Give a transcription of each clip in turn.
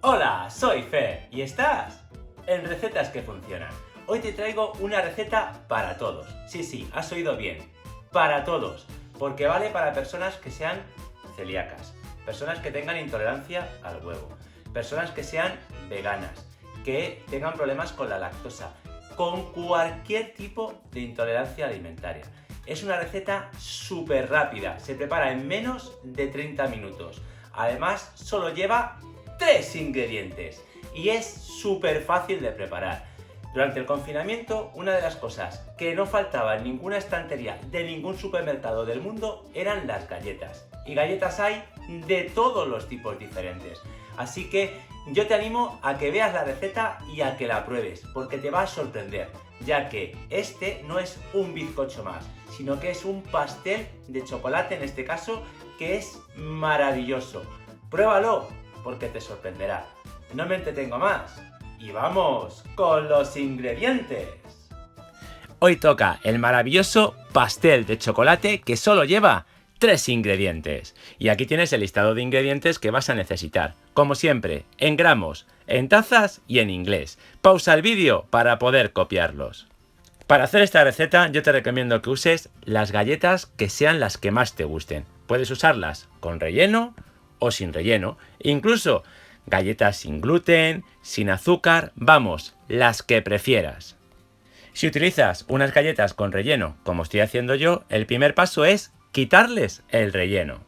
Hola, soy Fer y estás en Recetas que Funcionan. Hoy te traigo una receta para todos. Sí, has oído bien. Para todos. Porque vale para personas que sean celíacas, personas que tengan intolerancia al huevo, personas que sean veganas, que tengan problemas con la lactosa, con cualquier tipo de intolerancia alimentaria. Es una receta súper rápida, se prepara en menos de 30 minutos. Además, solo lleva 3 ingredientes y es súper fácil de preparar. Durante el confinamiento, una de las cosas que no faltaba en ninguna estantería de ningún supermercado del mundo eran las galletas. Y galletas hay de todos los tipos diferentes. Así que yo te animo a que veas la receta y a que la pruebes, porque te va a sorprender, ya que este no es un bizcocho más, sino que es un pastel de chocolate, en este caso, que es maravilloso. Pruébalo, porque te sorprenderá. No me entretengo más y vamos con los ingredientes. Hoy toca el maravilloso pastel de chocolate que solo lleva 3 ingredientes. Y aquí tienes el listado de ingredientes que vas a necesitar. Como siempre, en gramos, en tazas y en inglés. Pausa el vídeo para poder copiarlos. Para hacer esta receta yo te recomiendo que uses las galletas que sean las que más te gusten. Puedes usarlas con relleno o sin relleno. Incluso galletas sin gluten, sin azúcar, vamos, las que prefieras. Si utilizas unas galletas con relleno, como estoy haciendo yo, el primer paso es quitarles el relleno.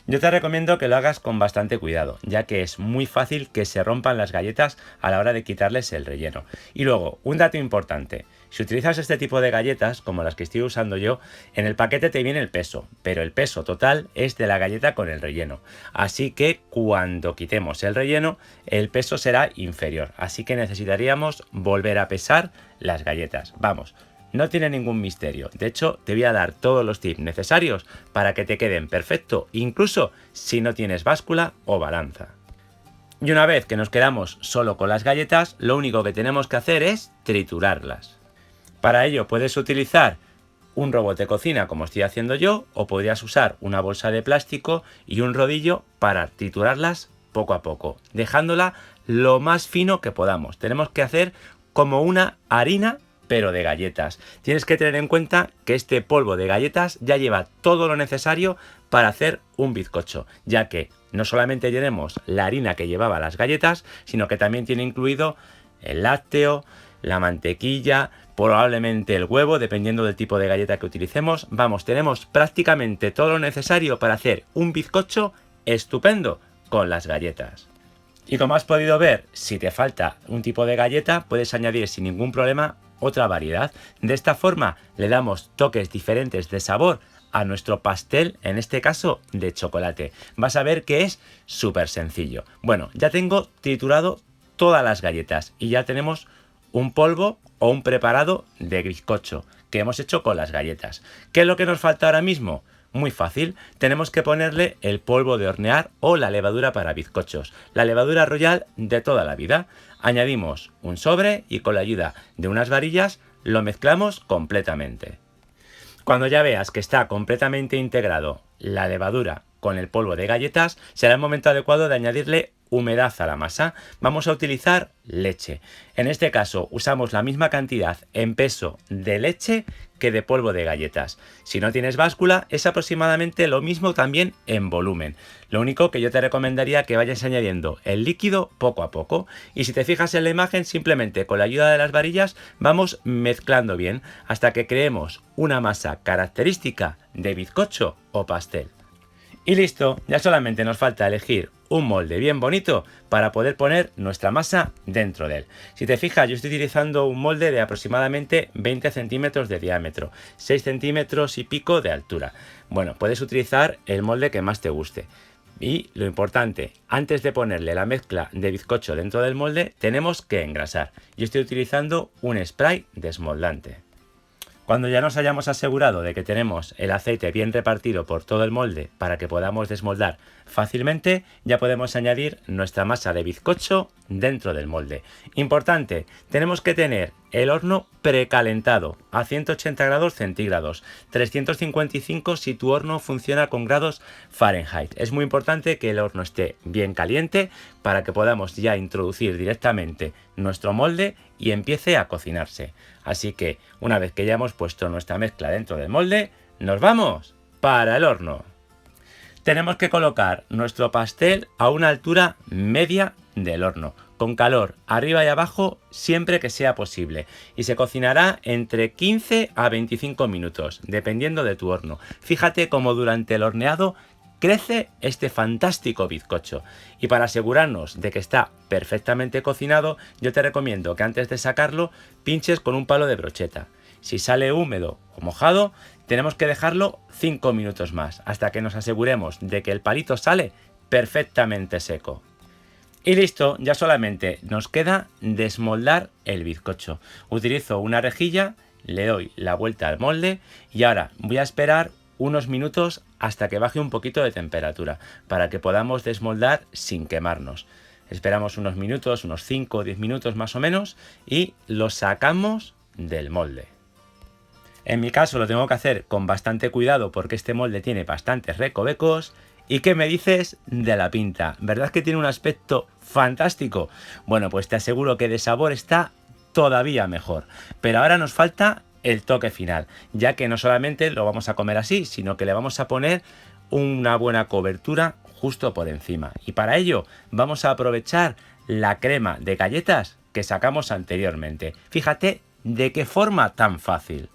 Yo te recomiendo que lo hagas con bastante cuidado, ya que es muy fácil que se rompan las galletas a la hora de quitarles el relleno. Y luego, un dato importante, si utilizas este tipo de galletas, como las que estoy usando yo, en el paquete te viene el peso, pero el peso total es de la galleta con el relleno. Así que cuando quitemos el relleno, el peso será inferior. Así que necesitaríamos volver a pesar las galletas. Vamos. No tiene ningún misterio. De hecho, te voy a dar todos los tips necesarios para que te queden perfecto, incluso si no tienes báscula o balanza. Y una vez que nos quedamos solo con las galletas, lo único que tenemos que hacer es triturarlas. Para ello puedes utilizar un robot de cocina como estoy haciendo yo, o podrías usar una bolsa de plástico y un rodillo para triturarlas poco a poco, dejándola lo más fino que podamos. Tenemos que hacer como una harina pero de galletas. Tienes que tener en cuenta que este polvo de galletas ya lleva todo lo necesario para hacer un bizcocho, ya que no solamente tenemos la harina que llevaba las galletas, sino que también tiene incluido el lácteo, la mantequilla, probablemente el huevo, dependiendo del tipo de galleta que utilicemos. Vamos, tenemos prácticamente todo lo necesario para hacer un bizcocho estupendo con las galletas. Y como has podido ver, si te falta un tipo de galleta, puedes añadir sin ningún problema otra variedad. De esta forma le damos toques diferentes de sabor a nuestro pastel, en este caso de chocolate. Vas a ver que es súper sencillo. Bueno, ya tengo triturado todas las galletas y ya tenemos un polvo o un preparado de bizcocho que hemos hecho con las galletas. ¿Qué es lo que nos falta ahora mismo? Muy fácil, tenemos que ponerle el polvo de hornear o la levadura para bizcochos, la levadura Royal de toda la vida. Añadimos un sobre y con la ayuda de unas varillas lo mezclamos completamente. Cuando ya veas que está completamente integrado la levadura con el polvo de galletas, será el momento adecuado de añadirle humedad a la masa. Vamos a utilizar leche. En este caso usamos la misma cantidad en peso de leche que de polvo de galletas. Si no tienes báscula, es aproximadamente lo mismo también en volumen. Lo único que yo te recomendaría que vayas añadiendo el líquido poco a poco. Y si te fijas en la imagen, simplemente con la ayuda de las varillas vamos mezclando bien hasta que creemos una masa característica de bizcocho o pastel. Y listo, ya solamente nos falta elegir un molde bien bonito para poder poner nuestra masa dentro de él. Si te fijas, yo estoy utilizando un molde de aproximadamente 20 centímetros de diámetro, 6 centímetros y pico de altura. Bueno, puedes utilizar el molde que más te guste. Y lo importante, antes de ponerle la mezcla de bizcocho dentro del molde, tenemos que engrasar. Yo estoy utilizando un spray desmoldante. Cuando ya nos hayamos asegurado de que tenemos el aceite bien repartido por todo el molde para que podamos desmoldar fácilmente, ya podemos añadir nuestra masa de bizcocho dentro del molde. Importante, tenemos que tener el horno precalentado a 180 grados centígrados, 355 si tu horno funciona con grados Fahrenheit. Es muy importante que el horno esté bien caliente para que podamos ya introducir directamente nuestro molde y empiece a cocinarse. Así que una vez que ya hemos puesto nuestra mezcla dentro del molde, nos vamos para el horno. Tenemos que colocar nuestro pastel a una altura media del horno, con calor arriba y abajo siempre que sea posible, y se cocinará entre 15 a 25 minutos, dependiendo de tu horno. Fíjate cómo durante el horneado crece este fantástico bizcocho, y para asegurarnos de que está perfectamente cocinado, yo te recomiendo que antes de sacarlo pinches con un palo de brocheta. Si sale húmedo o mojado, tenemos que dejarlo 5 minutos más, hasta que nos aseguremos de que el palito sale perfectamente seco. Y listo, ya solamente nos queda desmoldar el bizcocho. Utilizo una rejilla, le doy la vuelta al molde y ahora voy a esperar unos minutos hasta que baje un poquito de temperatura, para que podamos desmoldar sin quemarnos. Esperamos unos minutos, unos 5 o 10 minutos más o menos, y lo sacamos del molde. En mi caso lo tengo que hacer con bastante cuidado porque este molde tiene bastantes recovecos. ¿Y qué me dices de la pinta? ¿Verdad que tiene un aspecto fantástico? Bueno, pues te aseguro que de sabor está todavía mejor. Pero ahora nos falta el toque final, ya que no solamente lo vamos a comer así, sino que le vamos a poner una buena cobertura justo por encima. Y para ello vamos a aprovechar la crema de galletas que sacamos anteriormente. Fíjate de qué forma tan fácil.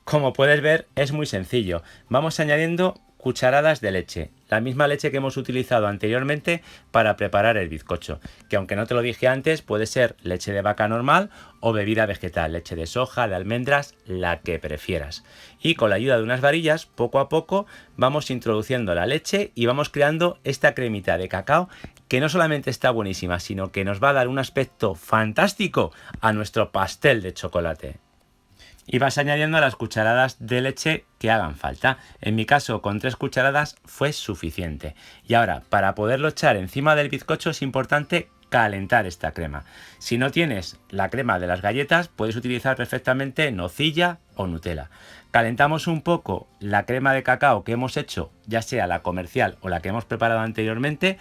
Como puedes ver, es muy sencillo. Vamos añadiendo cucharadas de leche, la misma leche que hemos utilizado anteriormente para preparar el bizcocho, que aunque no te lo dije antes, puede ser leche de vaca normal o bebida vegetal, leche de soja, de almendras, la que prefieras. Y con la ayuda de unas varillas, poco a poco vamos introduciendo la leche y vamos creando esta cremita de cacao que no solamente está buenísima, sino que nos va a dar un aspecto fantástico a nuestro pastel de chocolate. Y vas añadiendo las cucharadas de leche que hagan falta. En mi caso, con 3 cucharadas fue suficiente. Y ahora, para poderlo echar encima del bizcocho es importante calentar esta crema. Si no tienes la crema de las galletas, puedes utilizar perfectamente nocilla o Nutella. Calentamos un poco la crema de cacao que hemos hecho, ya sea la comercial o la que hemos preparado anteriormente,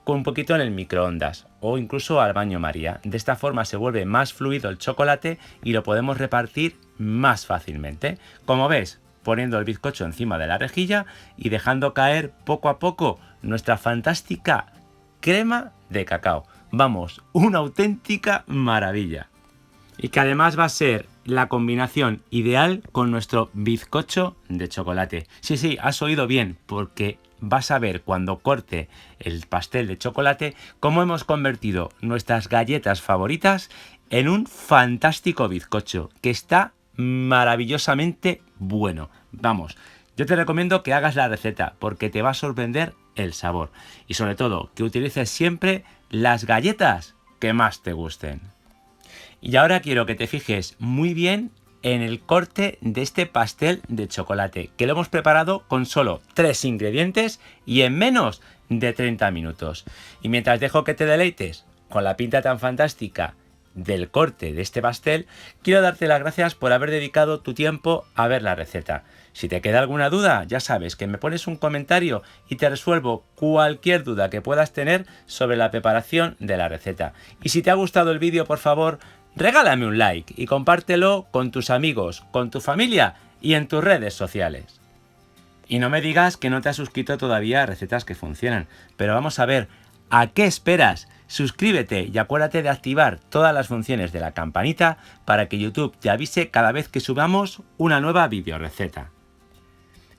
con un poquito en el microondas o incluso al baño María. De esta forma se vuelve más fluido el chocolate y lo podemos repartir más fácilmente. Como ves, poniendo el bizcocho encima de la rejilla y dejando caer poco a poco nuestra fantástica crema de cacao. Vamos, una auténtica maravilla. Y que además va a ser la combinación ideal con nuestro bizcocho de chocolate. Sí, has oído bien, porque vas a ver cuando corte el pastel de chocolate cómo hemos convertido nuestras galletas favoritas en un fantástico bizcocho que está maravillosamente bueno. Vamos, yo te recomiendo que hagas la receta porque te va a sorprender el sabor y sobre todo que utilices siempre las galletas que más te gusten. Y ahora quiero que te fijes muy bien en el corte de este pastel de chocolate, que lo hemos preparado con solo 3 ingredientes y en menos de 30 minutos. Y mientras dejo que te deleites con la pinta tan fantástica del corte de este pastel, quiero darte las gracias por haber dedicado tu tiempo a ver la receta. Si te queda alguna duda, ya sabes que me pones un comentario y te resuelvo cualquier duda que puedas tener sobre la preparación de la receta. Y si te ha gustado el vídeo, por favor, regálame un like y compártelo con tus amigos, con tu familia y en tus redes sociales. Y no me digas que no te has suscrito todavía a Recetas que Funcionan, pero vamos a ver, ¿a qué esperas? Suscríbete y acuérdate de activar todas las funciones de la campanita para que YouTube te avise cada vez que subamos una nueva videoreceta.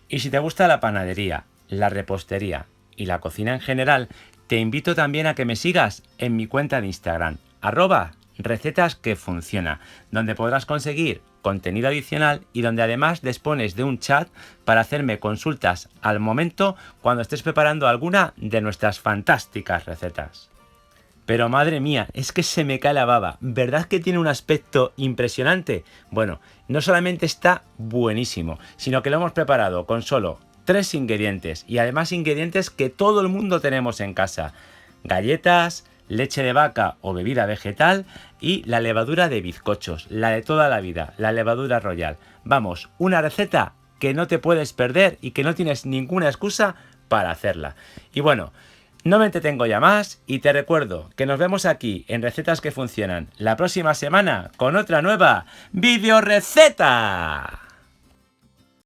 Y si te gusta la panadería, la repostería y la cocina en general, te invito también a que me sigas en mi cuenta de Instagram, @Recetas que Funciona, donde podrás conseguir contenido adicional y donde además dispones de un chat para hacerme consultas al momento cuando estés preparando alguna de nuestras fantásticas recetas. Pero madre mía, es que se me cae la baba, ¿verdad que tiene un aspecto impresionante? Bueno, no solamente está buenísimo, sino que lo hemos preparado con solo 3 ingredientes y además ingredientes que todo el mundo tenemos en casa. Galletas, leche de vaca o bebida vegetal y la levadura de bizcochos, la de toda la vida, la levadura royal. Vamos, una receta que no te puedes perder y que no tienes ninguna excusa para hacerla. Y bueno, no me entretengo ya más y te recuerdo que nos vemos aquí en Recetas que Funcionan la próxima semana con otra nueva videoreceta.